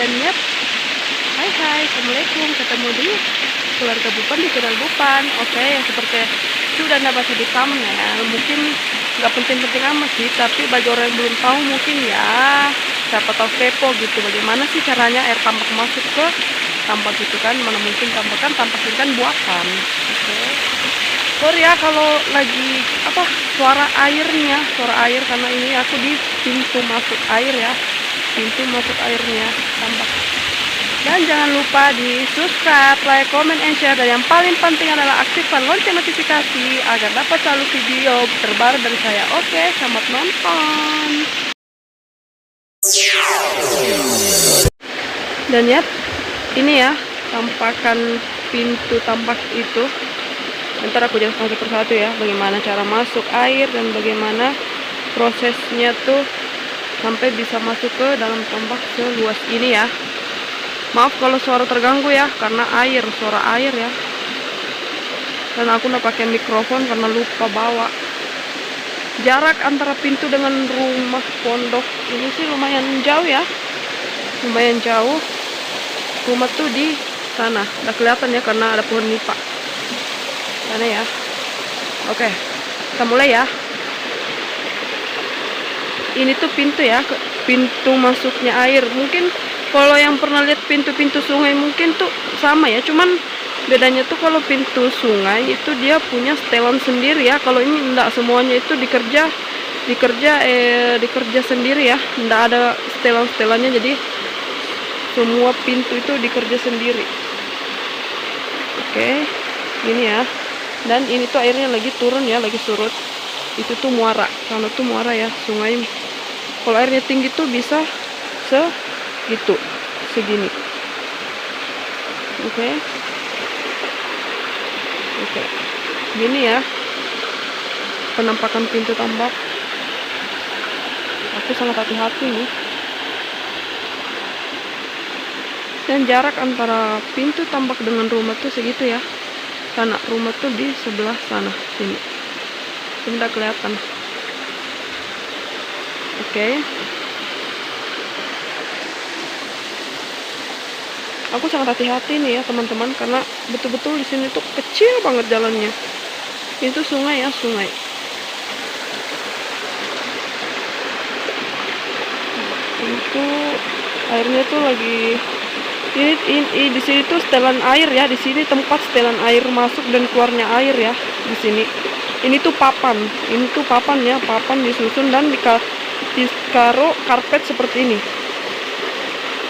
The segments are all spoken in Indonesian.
Dan yap, hai, assalamualaikum. Ketemu di keluarga Bupan di channel Bupan. Oke, yang seperti sudah anda baca di thumbnail, mungkin nggak penting-penting amat sih, tapi bagi orang yang belum tahu mungkin ya, siapa tahu kepo gitu, bagaimana sih caranya air tambak masuk ke tambak gitu kan? Mana mungkin tambak ini kan buatan. Oke. Sorry ya kalau lagi suara air karena ini aku di pintu masuk air ya, pintu masuk airnya tambak. Dan jangan lupa di subscribe, like, comment, and share, dan yang paling penting adalah aktifkan lonceng notifikasi agar dapat selalu video terbaru dari saya. Oke, selamat nonton. Dan ya, ini ya tampakan pintu tambak itu. Ntar aku jelaskan satu persatu ya, bagaimana cara masuk air dan bagaimana prosesnya tuh sampai bisa masuk ke dalam tambak seluas ini ya. Maaf kalau suara terganggu ya, karena suara air ya. Dan aku udah pakai mikrofon karena lupa bawa. Jarak antara pintu dengan rumah pondok ini sih lumayan jauh ya, lumayan jauh. Rumah tuh di sana, udah kelihatan ya karena ada pohon nipah sana ya. Oke, kita mulai ya. Ini tuh pintu ya, pintu masuknya air. Mungkin kalau yang pernah lihat pintu-pintu sungai mungkin tuh sama ya, cuman bedanya tuh kalau pintu sungai itu dia punya setelan sendiri ya. Kalau ini enggak, semuanya itu dikerja sendiri ya, enggak ada setelan-setelannya, jadi semua pintu itu dikerja sendiri. Oke, gini ya. Dan ini tuh airnya lagi turun ya, lagi surut. Itu tuh muara, karena tuh muara ya, sungai. Kalau airnya tinggi tuh bisa segitu, segini. Oke, gini ya penampakan pintu tambak. Aku sangat hati-hati nih. Dan jarak antara pintu tambak dengan rumah tuh segitu ya. Sana rumah tuh di sebelah sana sini. Tidak kelihatan. Oke. Aku sangat hati-hati nih ya teman-teman, karena betul-betul di sini tuh kecil banget jalannya. Itu sungai ya, sungai. Itu airnya tuh lagi ini di sini tuh setelan air ya, di sini tempat setelan air masuk dan keluarnya air ya di sini. Ini tuh papan ya, papan disusun dan ditaruh karpet seperti ini.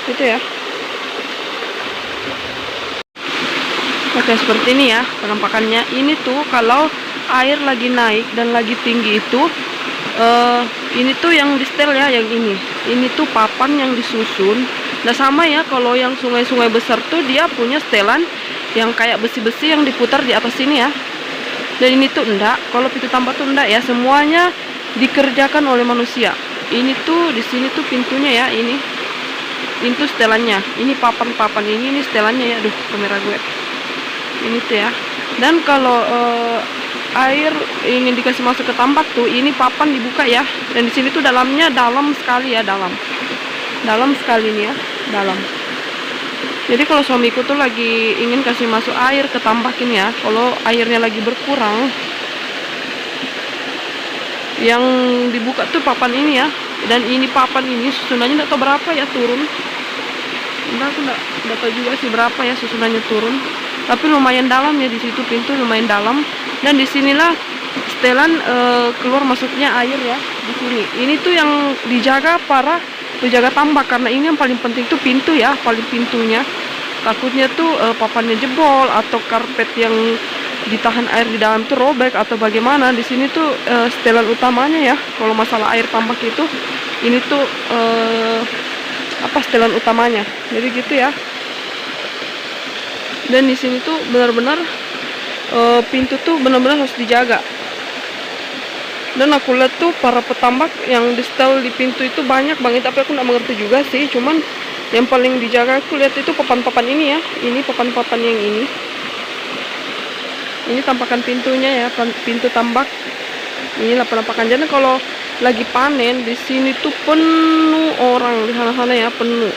Gitu ya. Oke, seperti ini ya penampakannya. Ini tuh kalau air lagi naik dan lagi tinggi itu ini tuh yang di setel ya, yang ini tuh papan yang disusun. Nah sama ya, kalau yang sungai-sungai besar tuh dia punya setelan yang kayak besi-besi yang diputar di atas sini ya. Dan ini tuh enggak, kalau pintu tambak tuh enggak ya, semuanya dikerjakan oleh manusia. Ini tuh di sini tuh pintunya ya, ini tuh setelannya. Ini papan-papan ini setelannya ya. Aduh, kamera gue. Ini tuh ya. Dan kalau air ingin dikasih masuk ke tambak tuh, ini papan dibuka ya. Dan di sini tuh dalamnya dalam sekali ya, dalam sekali nih ya, dalam. Jadi kalau suamiku tuh lagi ingin kasih masuk air ke tambak ini ya, kalau airnya lagi berkurang, yang dibuka tuh papan ini ya. Dan ini papan ini susunannya nggak tahu berapa ya turun. Aku nggak tahu juga sih berapa ya susunannya turun. Tapi lumayan dalam ya, di situ pintu lumayan dalam. Dan disinilah setelan keluar masuknya air ya, di sini. Ini tuh yang dijaga tambak, karena ini yang paling penting tuh pintu ya, paling pintunya. Takutnya tuh papannya jebol atau karpet yang ditahan air di dalam tuh robek atau bagaimana. Di sini tuh setelan utamanya ya. Kalau masalah air tambak itu, ini tuh setelan utamanya. Jadi gitu ya. Dan di sini tuh benar-benar pintu tuh benar-benar harus dijaga. Dan aku lihat tuh para petambak yang di setel di pintu itu banyak banget, tapi aku nggak mengerti juga sih. Cuman yang paling dijaga aku lihat itu papan-papan ini ya. Ini papan-papan yang ini. Ini tampakan pintunya ya, pintu tambak. Inilah penampakan. Jadi kalau lagi panen di sini tuh penuh orang di sana-sana ya, penuh.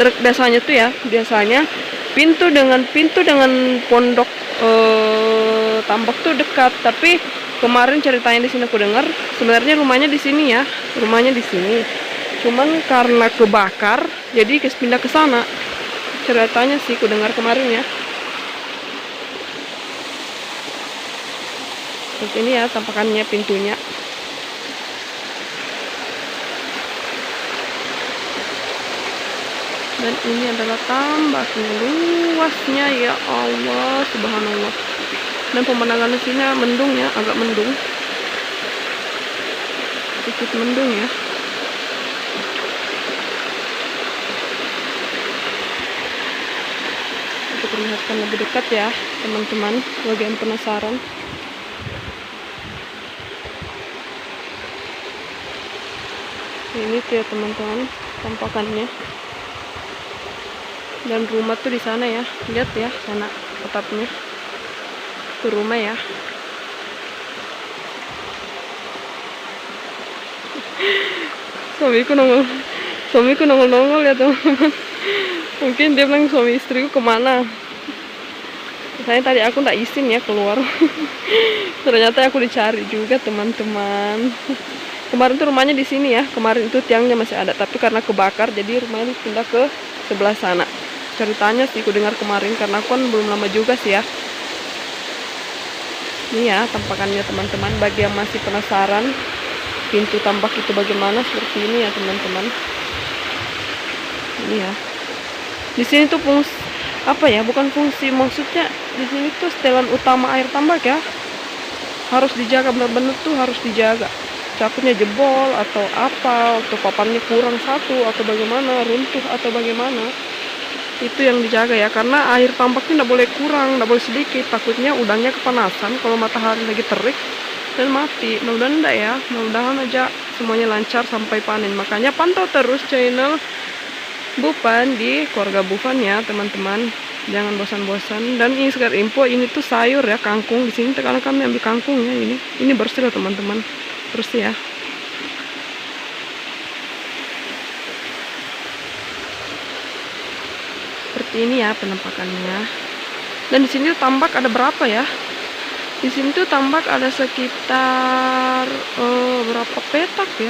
Biasanya tuh ya, biasanya pintu dengan pondok tambak tuh dekat, tapi kemarin ceritanya di sini aku dengar sebenarnya rumahnya di sini ya, rumahnya di sini. Cuman karena kebakar, jadi pindah ke sana. Ceritanya sih aku dengar kemarin ya. Terus ini ya tampakannya pintunya. Dan ini adalah tambaknya, luasnya ya Allah, subhanallah. Dan pemandangan di sini mendung ya, agak mendung, sedikit mendung ya. Untuk perlihatkan lebih dekat ya teman-teman, bagi yang penasaran. Ini tuh ya teman-teman tampakannya. Dan rumah tuh di sana ya, lihat ya sana atapnya, itu rumah ya. suamiku nongol ya teman-teman. Mungkin dia bilang suami istriku kemana. Misalnya tadi aku nggak izin ya keluar. Ternyata aku dicari juga teman-teman. Kemarin tuh rumahnya di sini ya, kemarin itu tiangnya masih ada, tapi karena kebakar jadi rumahnya pindah ke sebelah sana. Ceritanya sih aku dengar kemarin, karena aku kan belum lama juga sih ya. Ini ya tampakannya teman-teman, bagi yang masih penasaran pintu tambak itu bagaimana, seperti ini ya teman-teman. Ini ya. Di sini tuh fungsi apa ya? Bukan fungsi, maksudnya di sini tuh setelan utama air tambak ya. Harus dijaga, benar-benar tuh harus dijaga. Takutnya jebol atau apa, atau papannya kurang satu atau bagaimana, runtuh atau bagaimana. Itu yang dijaga ya, karena air tambaknya tidak boleh kurang, tidak boleh sedikit, takutnya udangnya kepanasan kalau matahari lagi terik dan mati. Mudah-mudahan enggak ya, mudah-mudahan aja semuanya lancar sampai panen. Makanya pantau terus channel Bupan di keluarga Bupan ya teman-teman, jangan bosan-bosan. Dan ini sekedar info, ini tuh sayur ya, kangkung. Di sini karena kami ambil kangkung ya, ini bersih loh teman-teman, bersih ya. Seperti ini ya penampakannya. Dan di sini tambak ada berapa ya? Di sini tuh tambak ada sekitar berapa petak ya?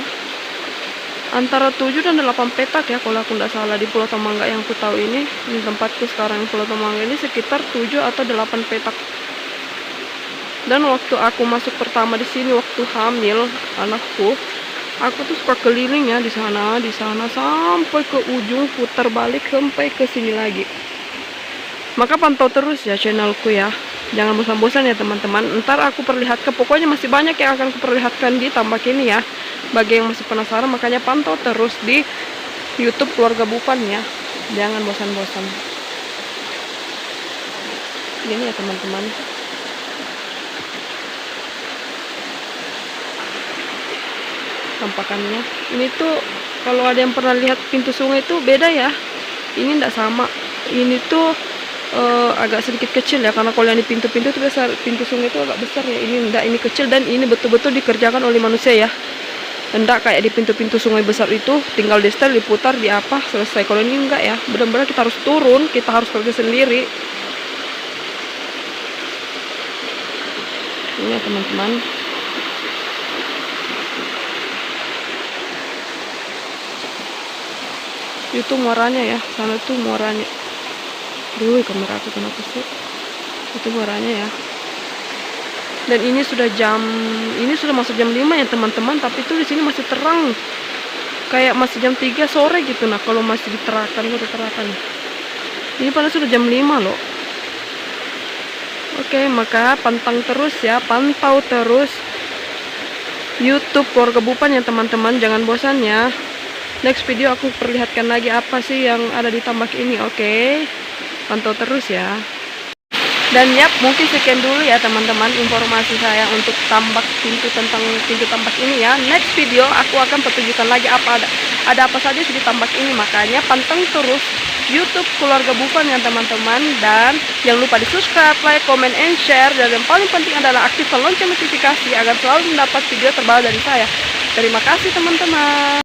Antara 7 dan 8 petak ya kalau aku tidak salah, di Pulau Tamangga yang aku tahu ini. Di tempatku sekarang Pulau Tamangga ini sekitar 7 atau 8 petak. Dan waktu aku masuk pertama di sini, waktu hamil anakku, aku tuh suka keliling ya di sana sampai ke ujung, putar balik sampai ke sini lagi. Maka pantau terus ya channelku ya, jangan bosan-bosan ya teman-teman. Ntar aku perlihatkan, pokoknya masih banyak yang akan aku perlihatkan di tambak ini ya. Bagi yang masih penasaran, makanya pantau terus di YouTube keluarga Bupan ya, jangan bosan-bosan. Gini ya teman-teman. Tampakannya ini tuh kalau ada yang pernah lihat pintu sungai itu beda ya, ini tidak sama. Ini tuh agak sedikit kecil ya, karena kalau yang di pintu-pintu itu besar, pintu sungai itu agak besar ya. Ini enggak, ini kecil, dan ini betul-betul dikerjakan oleh manusia ya. Enggak kayak di pintu-pintu sungai besar itu tinggal di setel, diputar, di apa, selesai. Kalau ini enggak ya, benar-benar kita harus turun, kita harus kerja sendiri. Ini ya teman-teman. Itu muaranya ya, sana tuh muaranya. Duh, kamera aku kenapa sih? Itu muaranya ya. Dan ini sudah masuk jam 5 ya teman-teman, tapi itu di sini masih terang. Kayak masih jam 3 sore gitu. Nah, kalau masih diterakan. Ini padahal sudah jam 5 loh. Oke, maka pantau terus YouTube keluarga Bupan ya teman-teman, jangan bosan ya. Next video aku perlihatkan lagi apa sih yang ada di tambak ini. Oke, pantau terus ya. Dan yap, mungkin sekian dulu ya teman-teman informasi saya untuk tentang pintu tambak ini ya. Next video aku akan pertunjukkan lagi ada apa saja di tambak ini. Makanya pantau terus YouTube keluarga Bupan ya teman-teman. Dan jangan lupa di subscribe, like, comment, and share. Dan yang paling penting adalah aktifkan lonceng notifikasi agar selalu mendapat video terbaru dari saya. Terima kasih teman-teman.